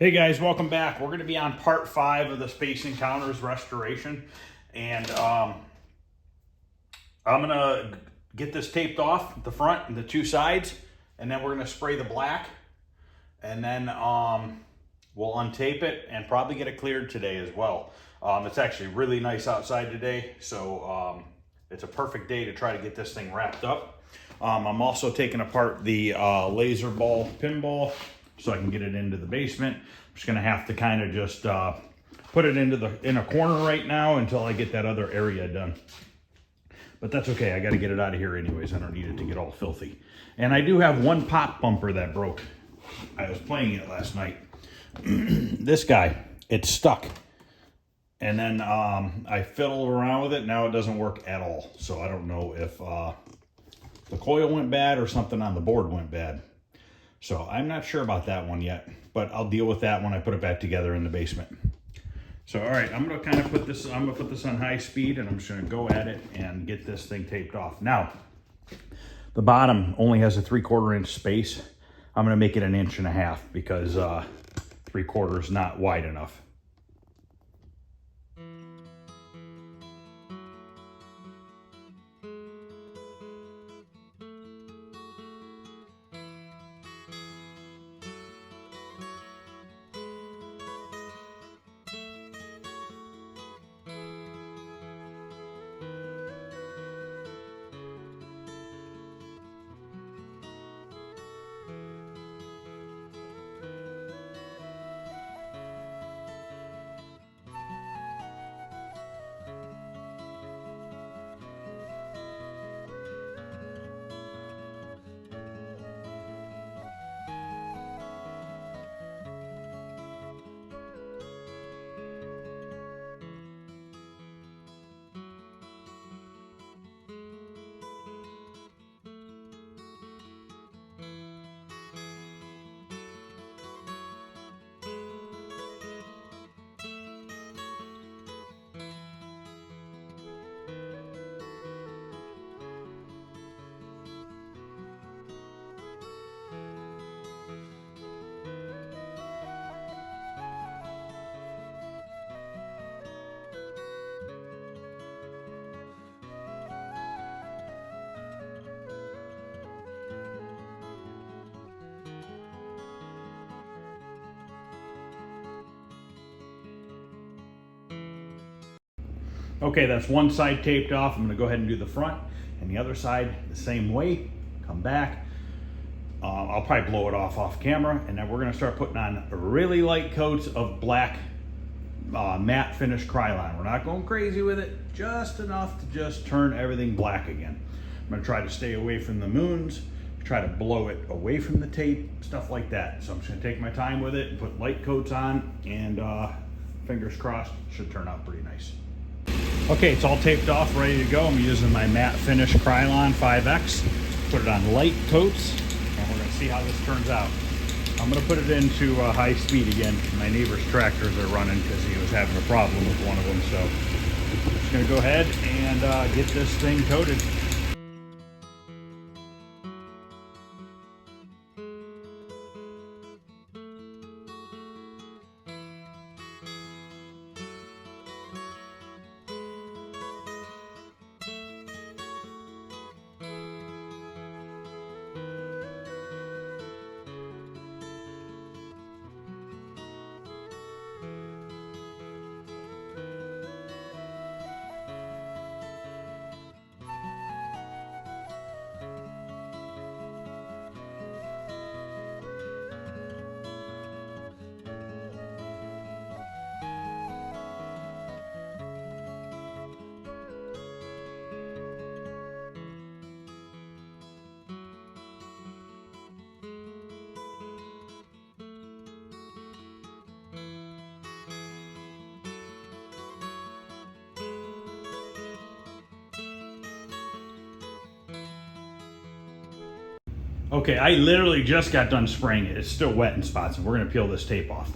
Hey guys, welcome back. We're going to be on part 5 of the Space Encounters restoration, and I'm going to get this taped off the front and the two sides, and then we're going to spray the black, and then we'll untape it and probably get it cleared today as well. It's actually really nice outside today, so it's a perfect day to try to get this thing wrapped up. I'm also taking apart the laser ball pinball so I can get it into the basement. I'm just gonna have to kind of just put it in a corner right now until I get that other area done. But that's okay, I gotta get it out of here anyways. I don't need it to get all filthy. And I do have one pop bumper that broke. I was playing it last night. This guy, it's stuck. And then I fiddled around with it, now it doesn't work at all. So I don't know if the coil went bad or something on the board went bad. So I'm not sure about that one yet, but I'll deal with that when I put it back together in the basement. So, all right, I'm gonna kind of put this on high speed, and I'm just gonna go at it and get this thing taped off. Now, the bottom only has a 3/4 inch space. I'm gonna make it 1.5 inches because 3/4 is not wide enough. Okay, that's one side taped off. I'm gonna go ahead and do the front, and the other side the same way. Come back. I'll probably blow it off camera, and then we're gonna start putting on really light coats of black matte finish Krylon. We're not going crazy with it, just enough to just turn everything black again. I'm gonna try to stay away from the moons, try to blow it away from the tape, stuff like that. So I'm just gonna take my time with it and put light coats on, and fingers crossed, should turn out pretty nice. Okay, it's all taped off, ready to go. I'm using my matte finish Krylon 5X. Put it on light coats, and we're gonna see how this turns out. I'm gonna put it into high speed again. My neighbor's tractors are running because he was having a problem with one of them. So I'm just gonna go ahead and get this thing coated. Okay, I literally just got done spraying it. It's still wet in spots, and we're gonna peel this tape off.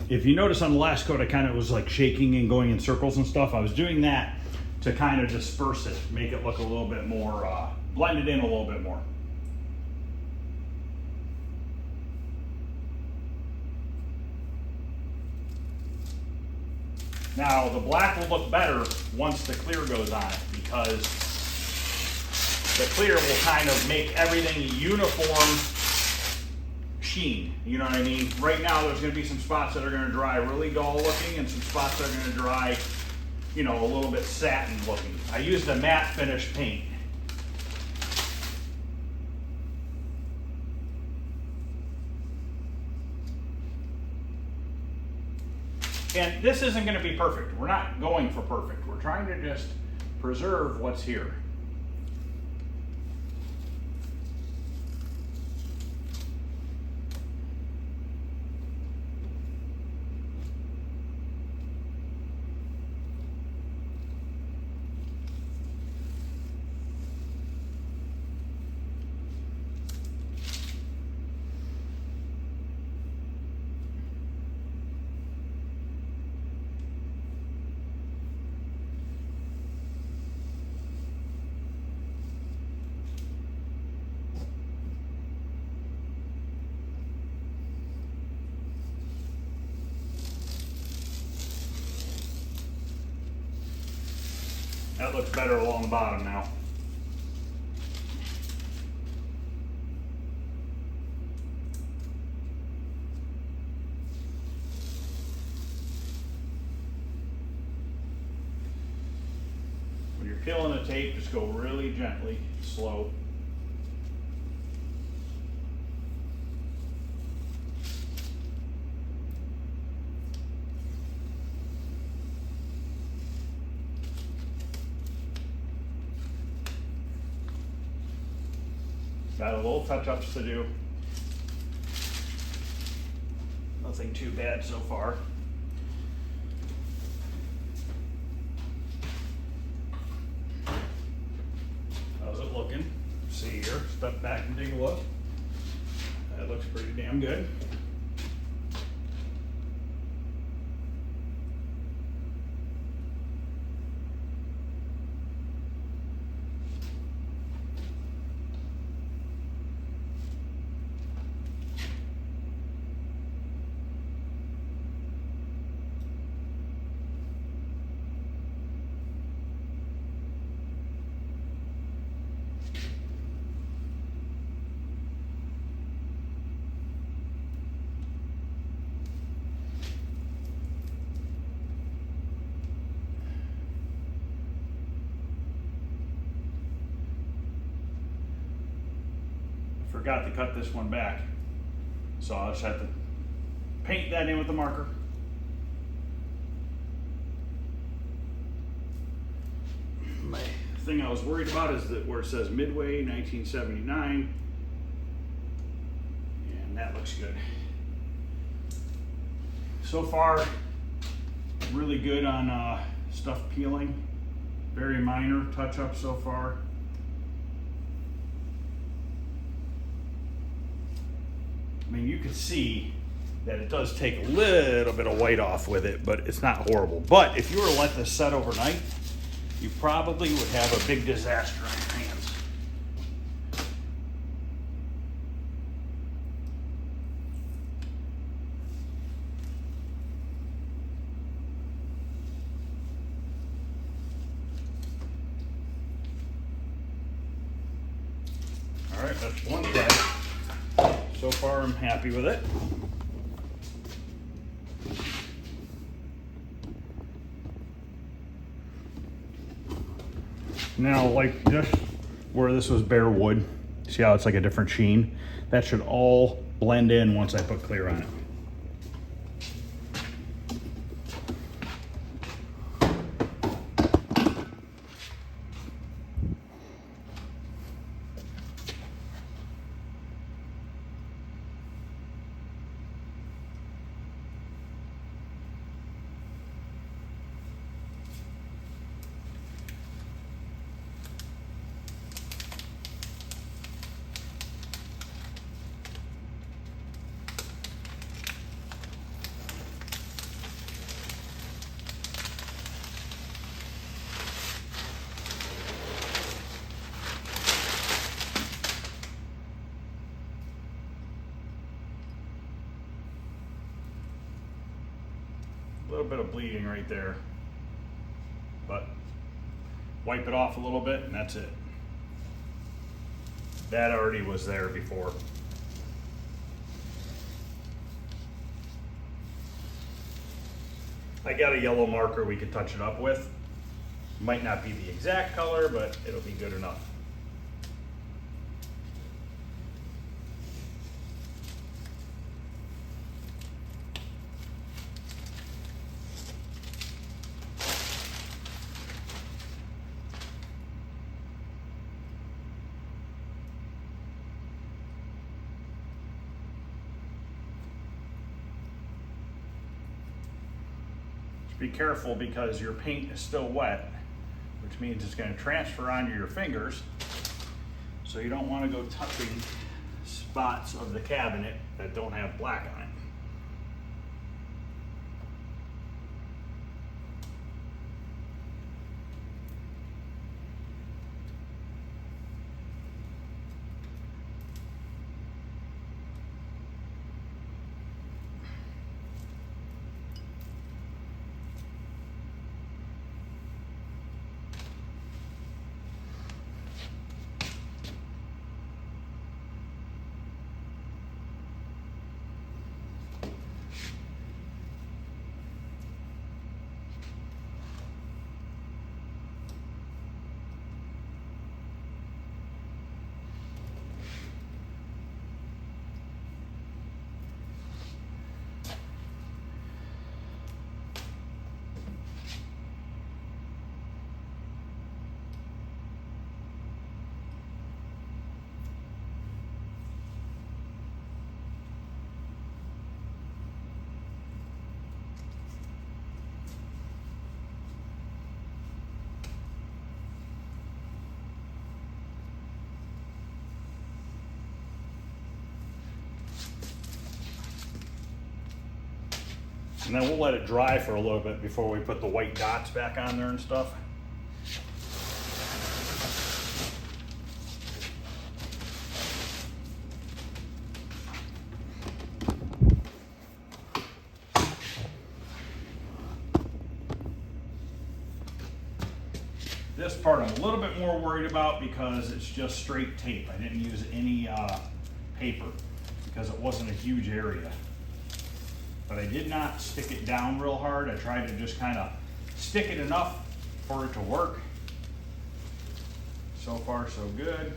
If you notice on the last coat, I kind of was like shaking and going in circles and stuff. I was doing that to kind of disperse it, make it look a little bit more, blend it in a little bit more. Now, the black will look better once the clear goes on it, because the clear will kind of make everything a uniform sheen. You know what I mean? Right now, there's going to be some spots that are going to dry really dull looking, and some spots that are going to dry, you know, a little bit satin looking. I used a matte finish paint. And this isn't going to be perfect. We're not going for perfect. We're trying to just preserve what's here. That looks better along the bottom now. When you're peeling the tape, just go really gently, slow. Got a little touch-ups to do. Nothing too bad so far. How's it looking? See here, step back and take a look. That looks pretty damn good. Forgot to cut this one back, so I'll just have to paint that in with the marker. My thing I was worried about is that where it says Midway 1979, and that looks good. So far, really good on stuff peeling. Very minor touch-up so far. I mean, you can see that it does take a little bit of white off with it, but it's not horrible. But if you were to let this set overnight, you probably would have a big disaster on your hands. All right, that's one side. So far, I'm happy with it. Now, like just where this was bare wood, see how it's like a different sheen? That should all blend in once I put clear on it. A little bit of bleeding right there. wipe it off a little bit, and that's it. That already was there before. I got a yellow marker we could touch it up with. Might not be the exact color, but it'll be good enough. Be careful because your paint is still wet, which means it's going to transfer onto your fingers. So you don't want to go touching spots of the cabinet that don't have black on it. And then we'll let it dry for a little bit before we put the white dots back on there and stuff. This part I'm a little bit more worried about because it's just straight tape. I didn't use any paper because it wasn't a huge area. But I did not stick it down real hard. I tried to just kind of stick it enough for it to work. So far, so good.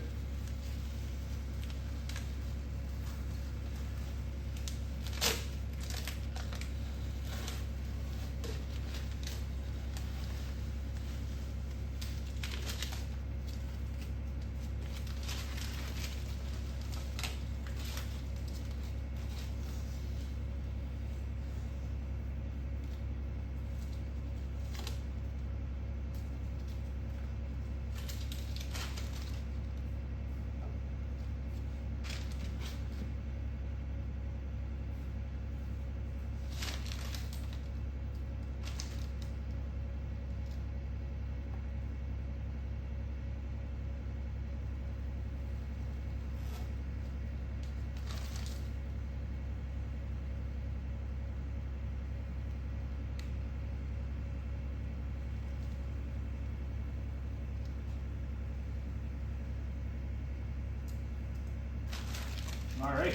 All right,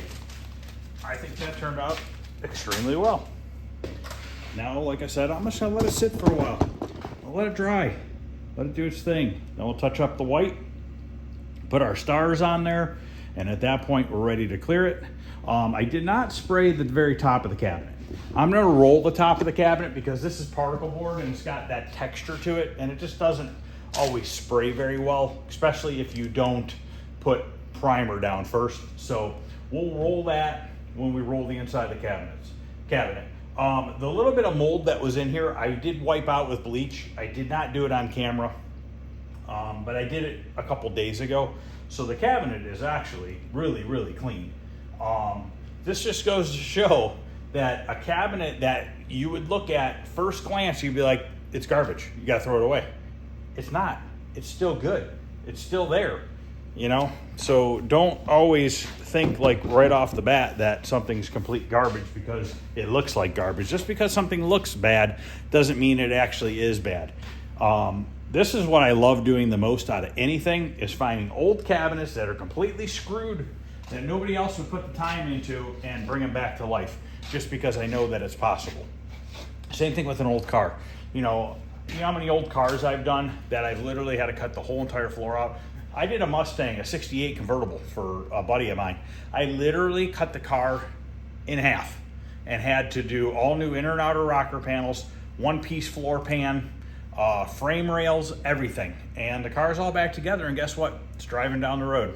I think that turned out extremely well. Now, like I said, I'm just gonna let it sit for a while. I'll let it dry, let it do its thing. Then we'll touch up the white, put our stars on there, and at that point, we're ready to clear it. I did not spray the very top of the cabinet. I'm gonna roll the top of the cabinet because this is particle board and it's got that texture to it, and it just doesn't always spray very well, especially if you don't put primer down first. So we'll roll that when we roll the inside of the cabinet. The little bit of mold that was in here, I did wipe out with bleach. I did not do it on camera, but I did it a couple days ago. So the cabinet is actually really, really clean. This just goes to show that a cabinet that you would look at first glance, you'd be like, it's garbage, you gotta throw it away. It's not, it's still good. It's still there, you know? So don't always think like right off the bat that something's complete garbage because it looks like garbage. Just because something looks bad doesn't mean it actually is bad. This is what I love doing the most out of anything, is finding old cabinets that are completely screwed, that nobody else would put the time into, and bring them back to life, just because I know that it's possible. Same thing with an old car. You know how many old cars I've done that I've literally had to cut the whole entire floor out? I did a Mustang, a 68 convertible for a buddy of mine. I literally cut the car in half and had to do all new inner and outer rocker panels, one-piece floor pan, frame rails, everything. And the car's all back together, and guess what? It's driving down the road.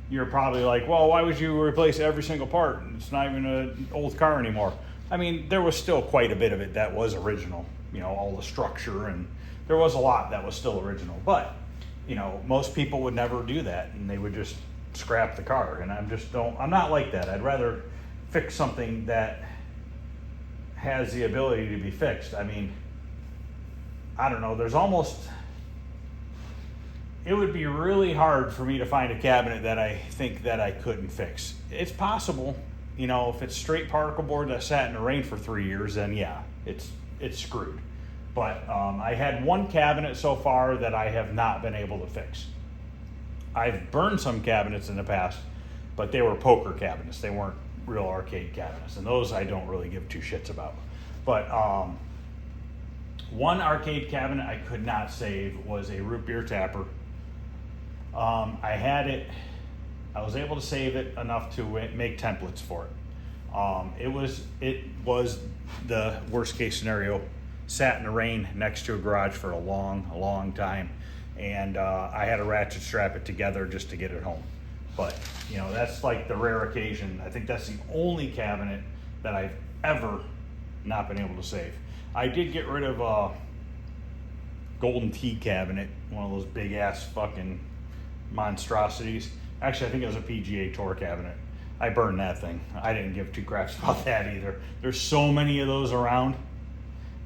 You're probably like, well, why would you replace every single part? It's not even an old car anymore. I mean, there was still quite a bit of it that was original, you know, all the structure, and there was a lot that was still original. But, you know, most people would never do that, and they would just scrap the car. And I'm not like that. I'd rather fix something that has the ability to be fixed. I mean, I don't know, it would be really hard for me to find a cabinet that I think that I couldn't fix. It's possible, you know, if it's straight particle board that sat in the rain for 3 years, then yeah, it's screwed. But I had one cabinet so far that I have not been able to fix. I've burned some cabinets in the past, but they were poker cabinets. They weren't real arcade cabinets, and those I don't really give two shits about. But one arcade cabinet I could not save was a root beer tapper. I had it, I was able to save it enough to make templates for it. It was the worst case scenario. Sat in the rain next to a garage for a long time, and I had to ratchet strap it together just to get it home. But, you know, that's like the rare occasion. I think that's the only cabinet that I've ever not been able to save. I did get rid of a golden tea cabinet, one of those big ass fucking monstrosities. Actually, I think it was a PGA Tour cabinet. I burned that thing. I didn't give two craps about that either. There's so many of those around,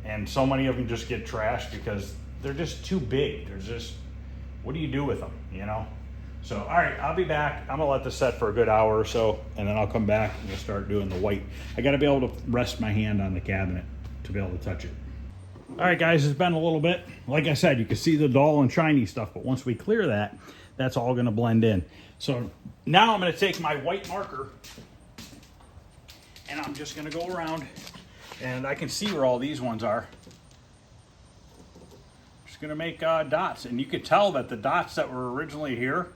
and so many of them just get trashed because they're just too big. They're just, what do you do with them, you know? So, all right, I'll be back. I'm gonna let this set for a good hour or so, and then I'll come back and we'll start doing the white. I gotta be able to rest my hand on the cabinet to be able to touch it. All right, guys, it's been a little bit. Like I said, you can see the dull and shiny stuff, but once we clear that, that's all gonna blend in. So now I'm gonna take my white marker and I'm just gonna go around, and I can see where all these ones are. Just gonna make dots, and you could tell that the dots that were originally here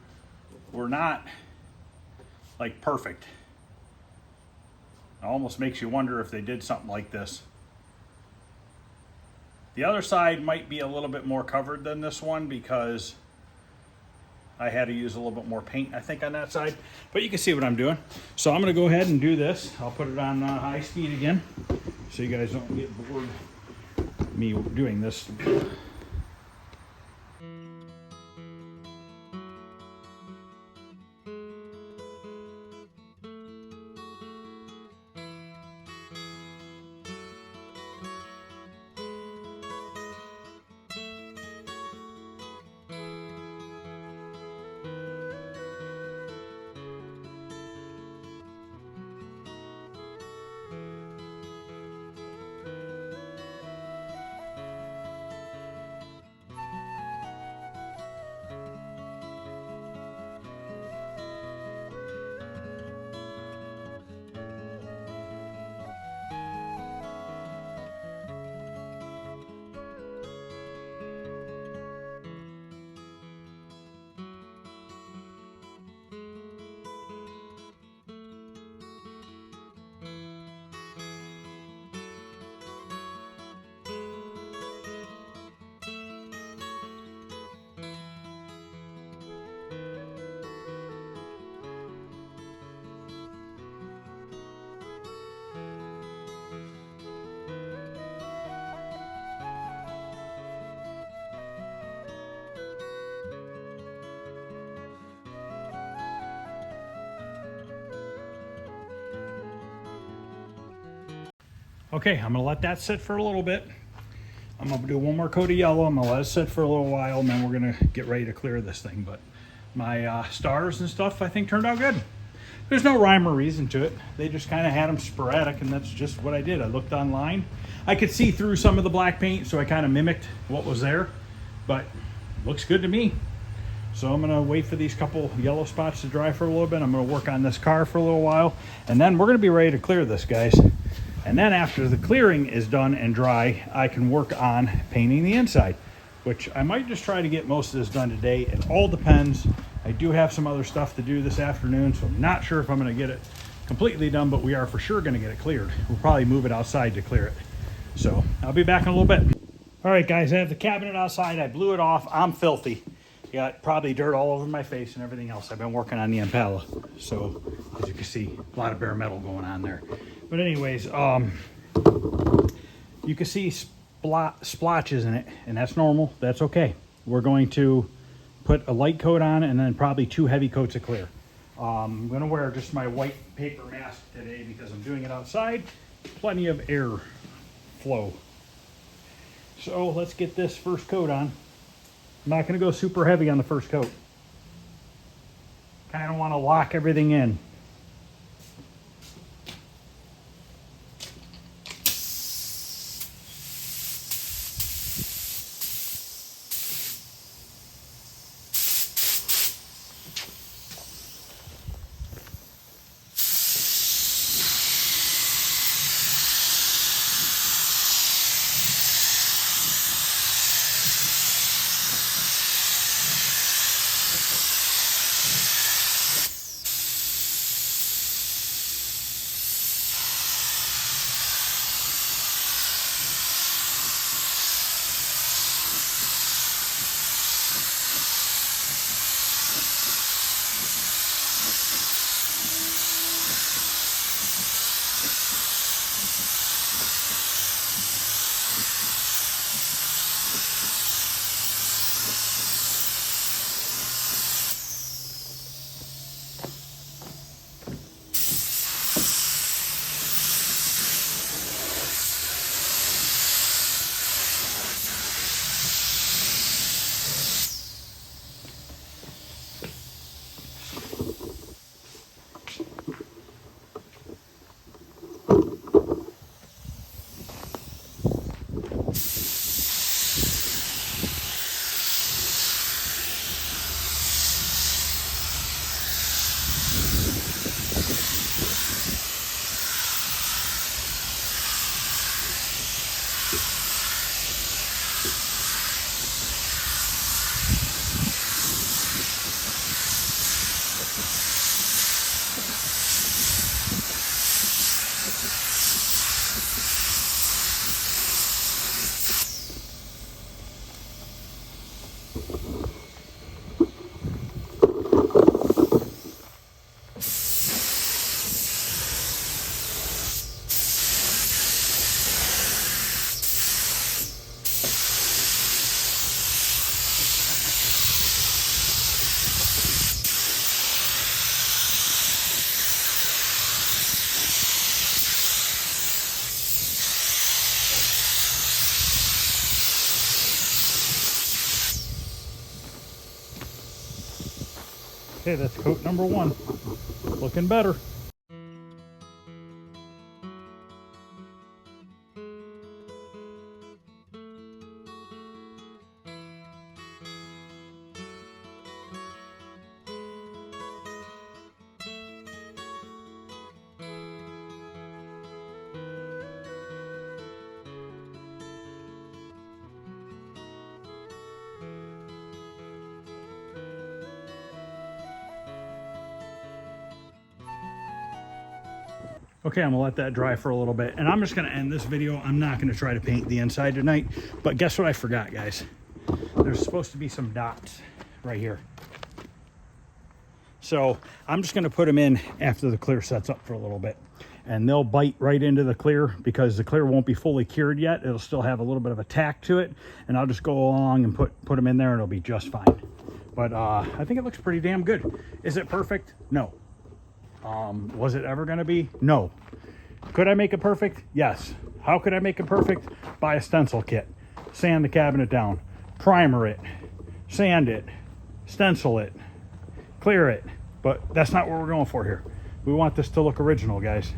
were not like perfect. It almost makes you wonder if they did something like this. The other side might be a little bit more covered than this one because I had to use a little bit more paint, I think, on that side. But you can see what I'm doing. So I'm gonna go ahead and do this. I'll put it on high speed again so you guys don't get bored of me doing this. Okay, I'm gonna let that sit for a little bit. I'm gonna do one more coat of yellow. I'm gonna let it sit for a little while, and then we're gonna get ready to clear this thing. But my stars and stuff, I think, turned out good. There's no rhyme or reason to it. They just kind of had them sporadic, and that's just what I did. I looked online. I could see through some of the black paint, so I kind of mimicked what was there, but looks good to me. So I'm gonna wait for these couple yellow spots to dry for a little bit. I'm gonna work on this car for a little while, and then we're gonna be ready to clear this, guys. And then after the clearing is done and dry, I can work on painting the inside, which I might just try to get most of this done today. It all depends. I do have some other stuff to do this afternoon, so I'm not sure if I'm gonna get it completely done, but we are for sure gonna get it cleared. We'll probably move it outside to clear it. So I'll be back in a little bit. All right, guys, I have the cabinet outside. I blew it off. I'm filthy. Got probably dirt all over my face and everything else. I've been working on the Impala. So as you can see, a lot of bare metal going on there. But anyways, you can see splotches in it, and that's normal. That's okay. We're going to put a light coat on and then probably 2 heavy coats of clear. I'm going to wear just my white paper mask today because I'm doing it outside. Plenty of air flow. So let's get this first coat on. I'm not going to go super heavy on the first coat. Kind of want to lock everything in. Okay, that's coat number 1. Looking better. Okay, I'm gonna let that dry for a little bit, and I'm just gonna end this video. I'm not gonna try to paint the inside tonight, but guess what I forgot, guys? There's supposed to be some dots right here. So I'm just gonna put them in after the clear sets up for a little bit, and they'll bite right into the clear because the clear won't be fully cured yet. It'll still have a little bit of a tack to it, and I'll just go along and put them in there, and it'll be just fine. But I think it looks pretty damn good. Is it perfect? No. Was it ever going to be? No. Could I make it perfect? Yes. How could I make it perfect? Buy a stencil kit, sand the cabinet down, primer it, sand it, stencil it, clear it. But that's not what we're going for here. We want this to look original, guys.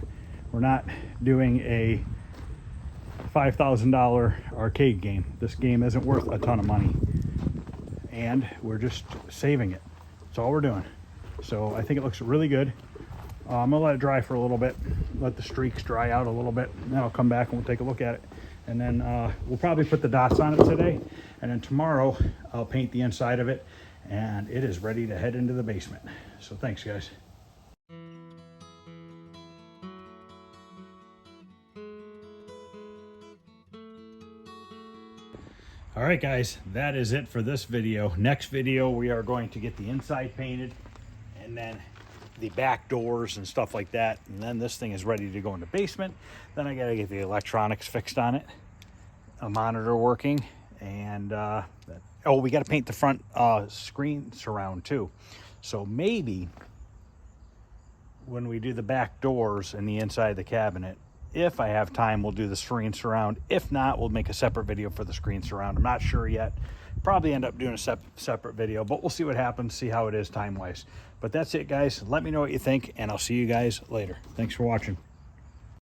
We're not doing a $5,000 arcade game. This game isn't worth a ton of money, and we're just saving it. That's all we're doing. So I think it looks really good. I'm gonna let it dry for a little bit, let the streaks dry out a little bit, and then I'll come back and we'll take a look at it. And then we'll probably put the dots on it today, and then tomorrow I'll paint the inside of it, and it is ready to head into the basement. So thanks, guys. All right, guys, that is it for this video. Next video, we are going to get the inside painted, and then the back doors and stuff like that. And then this thing is ready to go in the basement. Then I gotta get the electronics fixed on it, a monitor working, and oh, we gotta paint the front screen surround too. So maybe when we do the back doors and the inside of the cabinet, if I have time, we'll do the screen surround. If not, we'll make a separate video for the screen surround. I'm not sure yet. Probably end up doing a separate video, but we'll see what happens, see how it is time-wise. But that's it, guys. Let me know what you think, and I'll see you guys later. Thanks for watching.